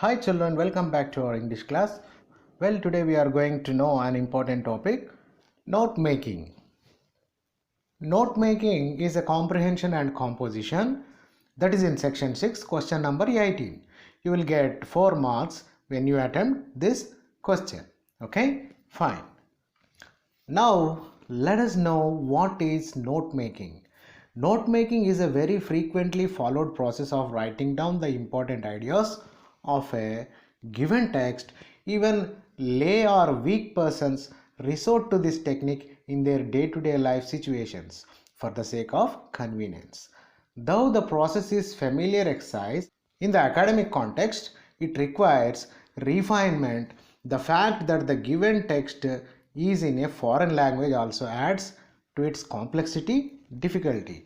Hi children, welcome back to our English class. Well, today we are going to know an important topic, note making. Note making is a comprehension and composition that is in section 6, question number 18. You will get 4 marks when you attempt this question. Okay, fine. Now let us know what is note making. Note making is a very frequently followed process of writing down the important ideas of a given text. Even lay or weak persons resort to this technique in their day-to-day life situations for the sake of convenience. Though the process is familiar exercise, in the academic context, it requires refinement. The fact that the given text is in a foreign language also adds to its complexity, difficulty.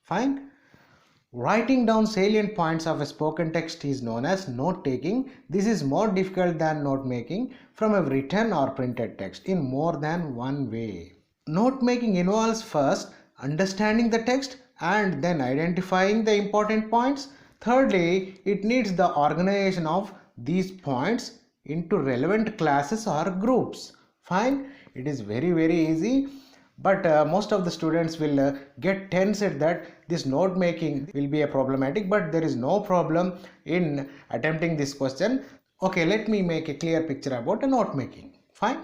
Fine. Writing down salient points of a spoken text is known as note taking. This is more difficult than note making from a written or printed text in more than one way. Note making involves first understanding the text and then identifying the important points. Thirdly, it needs the organization of these points into relevant classes or groups. Fine, it is very easy. But most of the students will get tensed that this note making will be a problematic, but there is no problem in attempting this question. Okay, let me make a clear picture about a note making. Fine.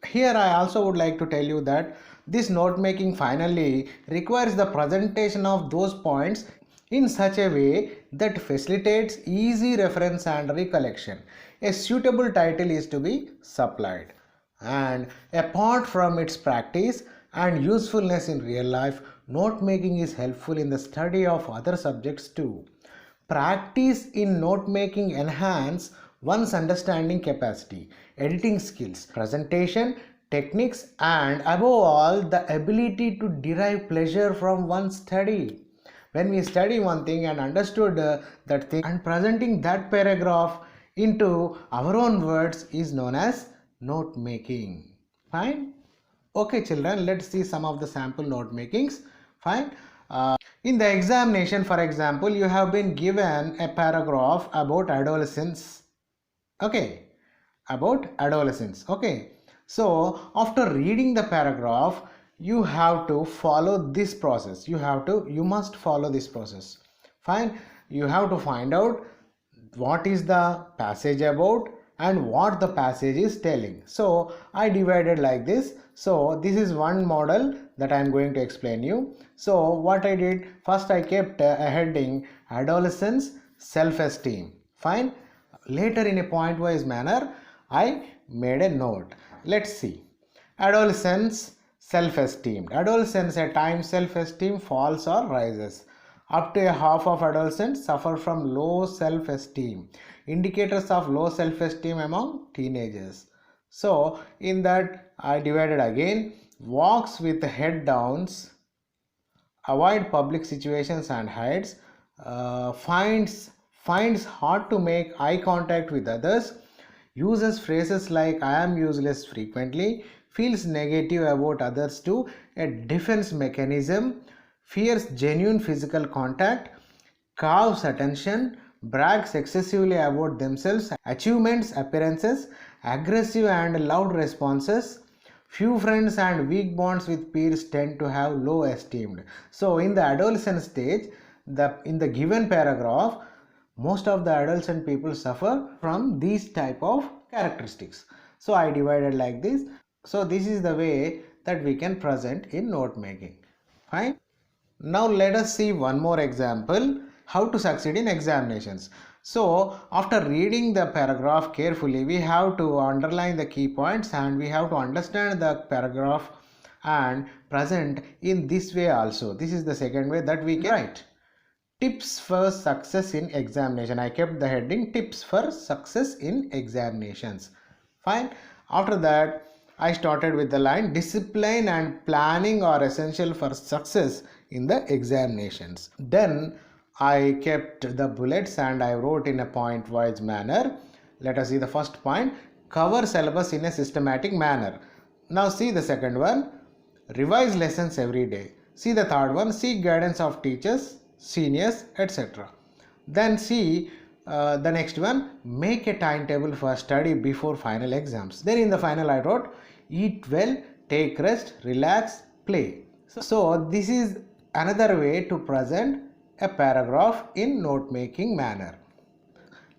Here I also would like to tell you that this note making finally requires the presentation of those points in such a way that facilitates easy reference and recollection. A suitable title is to be supplied. And apart from its practice and usefulness in real life, note making is helpful in the study of other subjects too. Practice in note making enhance one's understanding capacity, editing skills, presentation techniques, and above all the ability to derive pleasure from one's study. When we study one thing and understood that thing and presenting that paragraph into our own words is known as note making. Fine. Okay children, let's see some of the sample note makings. Fine. In the examination, for example, you have been given a paragraph about adolescence. Okay, about adolescence. Okay, so after reading the paragraph, you have to follow this process. You must follow this process. Fine. You have to find out what is the passage about and what the passage is telling. So I divided like this. So this is one model that I am going to explain you. So what I did, first I kept a heading adolescence self-esteem. Fine. Later in a point-wise manner I made a note. Let's see. Adolescence self-esteem. Adolescence at times self-esteem falls or rises. Up to a half of adolescents suffer from low self-esteem. Indicators of low self-esteem among teenagers. So in that I divided again. Walks with head downs, avoid public situations and hides, finds hard to make eye contact with others, uses phrases like I am useless frequently, feels negative about others too, a defense mechanism, fears genuine physical contact, carves attention, brags excessively about themselves, achievements, appearances, aggressive and loud responses, few friends and weak bonds with peers tend to have low esteem. So in the adolescent stage, in the given paragraph, most of the adolescent people suffer from these type of characteristics. So I divided like this. So this is the way that we can present in note making. Fine. Now let us see one more example, how to succeed in examinations. So after reading the paragraph carefully, we have to underline the key points and we have to understand the paragraph and present in this way also. This is the second way that we can write. Tips for success in examination. I kept the heading tips for success in examinations. Fine. After that, I started with the line discipline and planning are essential for success in the examinations. Then I kept the bullets and I wrote in a point-wise manner. Let us see the first point. Cover syllabus in a systematic manner. Now see the second one. Revise lessons every day. See the third one. Seek guidance of teachers, seniors, etc. Then see The next one, make a timetable for study before final exams. Then in the final I wrote, eat well, take rest, relax, play. So this is another way to present a paragraph in note making manner.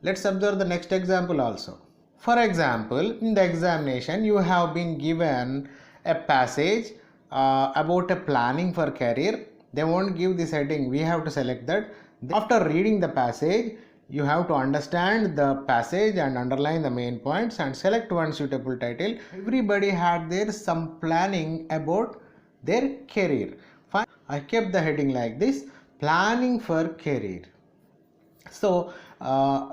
Let's observe the next example also. For example, in the examination you have been given a passage about a planning for career. They won't give this heading, we have to select that. After reading the passage, you have to understand the passage and underline the main points and select one suitable title. Everybody had their some planning about their career. Fine. I kept the heading like this, planning for career. So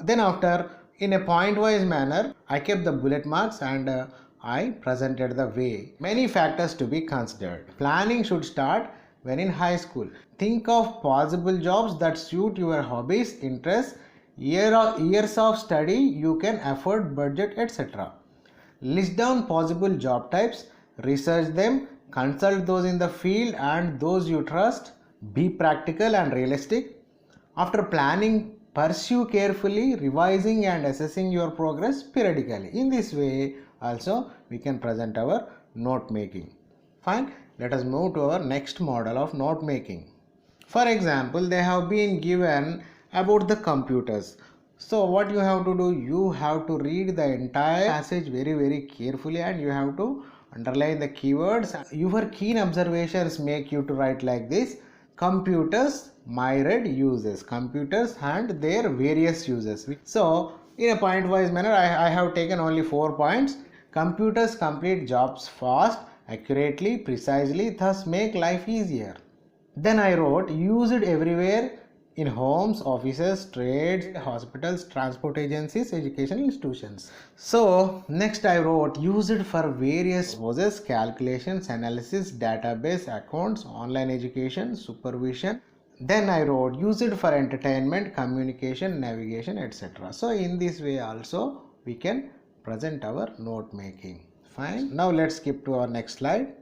then after, in a point wise manner, I kept the bullet marks and I presented the way. Many factors to be considered. Planning should start when in high school. Think of possible jobs that suit your hobbies, interests, years of study you can afford, budget, etc. List down possible job types, research them, consult those in the field and those you trust. Be practical and realistic. After planning, pursue carefully, revising and assessing your progress periodically. In this way also we can present our note making. Fine. Let us move to our next model of note making. For example, they have been given about the computers. So what you have to do, you have to read the entire passage very carefully and you have to underline the keywords. Your keen observations make you to write like this: computers, myriad uses, computers and their various uses. So in a point wise manner, I have taken only 4 points. Computers complete jobs fast, accurately, precisely, thus make life easier. Then I wrote, used everywhere in homes, offices, trades, hospitals, transport agencies, educational institutions. So next I wrote, used for various purposes, calculations, analysis, database, accounts, online education, supervision. Then I wrote, used for entertainment, communication, navigation, etc. So in this way also we can present our note making. Fine. Now let's skip to our next slide.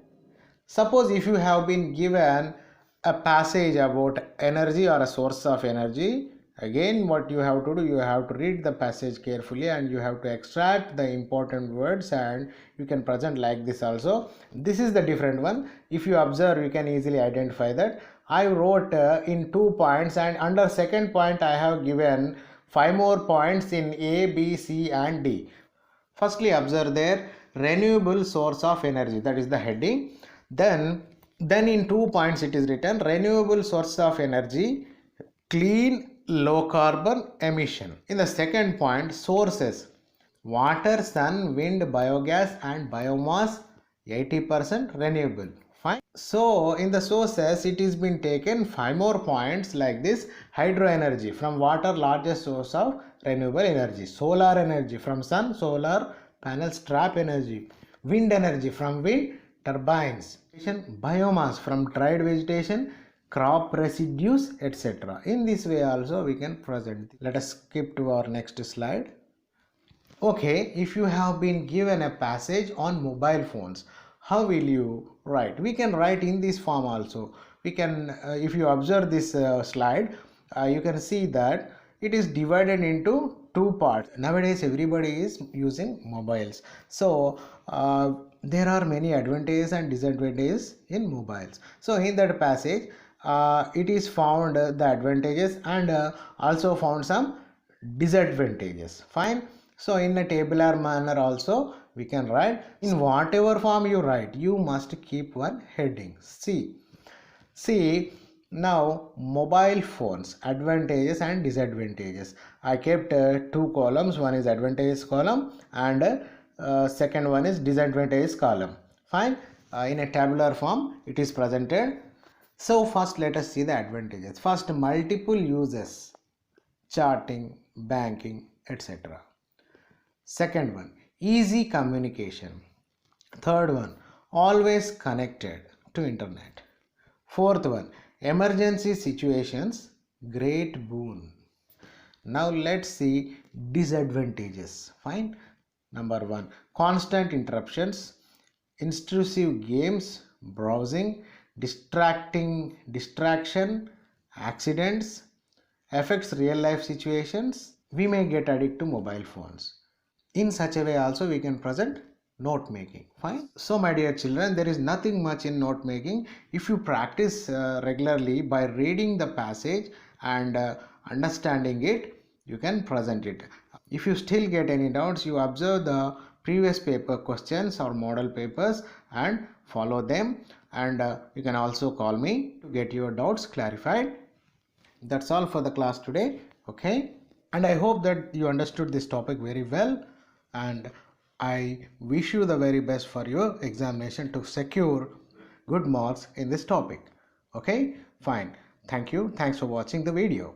Suppose if you have been given a passage about energy or a source of energy, again what you have to do, you have to read the passage carefully and you have to extract the important words and you can present like this also. This is the different one. If you observe, you can easily identify that. I wrote in 2 points and under second point I have given 5 more points in A, B, C and D. Firstly observe there, renewable source of energy, that is the heading. Then in 2 points it is written, renewable source of energy, clean, low carbon emission. In the second point, sources, water, sun, wind, biogas and biomass, 80% renewable. Fine. So in the sources it is been taken 5 more points like this: hydro energy, from water largest source of renewable energy; solar energy, from sun, solar panels trap energy; wind energy, from wind turbines; biomass, from dried vegetation, crop residues, etc. In this way also we can present. Let us skip to our next slide. Okay, if you have been given a passage on mobile phones, how will you write? We can write in this form also. We can, if you observe this slide, you can see that it is divided into 2 parts. Nowadays everybody is using mobiles. So there are many advantages and disadvantages in mobiles. So in that passage it is found the advantages and also found some disadvantages. Fine. So in a tabular manner also we can write. In whatever form you write, you must keep one heading. See now, mobile phones, advantages and disadvantages. I kept 2 columns. One is advantages column and second one is disadvantages column. Fine. In a tabular form it is presented. So first let us see the advantages. First, multiple uses, charting, banking, etc. Second one, easy communication. Third one, always connected to internet. Fourth one, emergency situations, great boon. Now let's see disadvantages. Fine. Number 1, constant interruptions, intrusive games, browsing, distraction, accidents, affects real life situations, we may get addicted to mobile phones. In such a way also we can present note making. Fine. So my dear children, there is nothing much in note making. If you practice regularly by reading the passage and understanding it, you can present it. If you still get any doubts, you observe the previous paper questions or model papers and follow them, and you can also call me to get your doubts clarified. That's all for the class today. Okay, and I hope that you understood this topic very well, and I wish you the very best for your examination to secure good marks in this topic. Okay, fine. Thank you. Thanks for watching the video.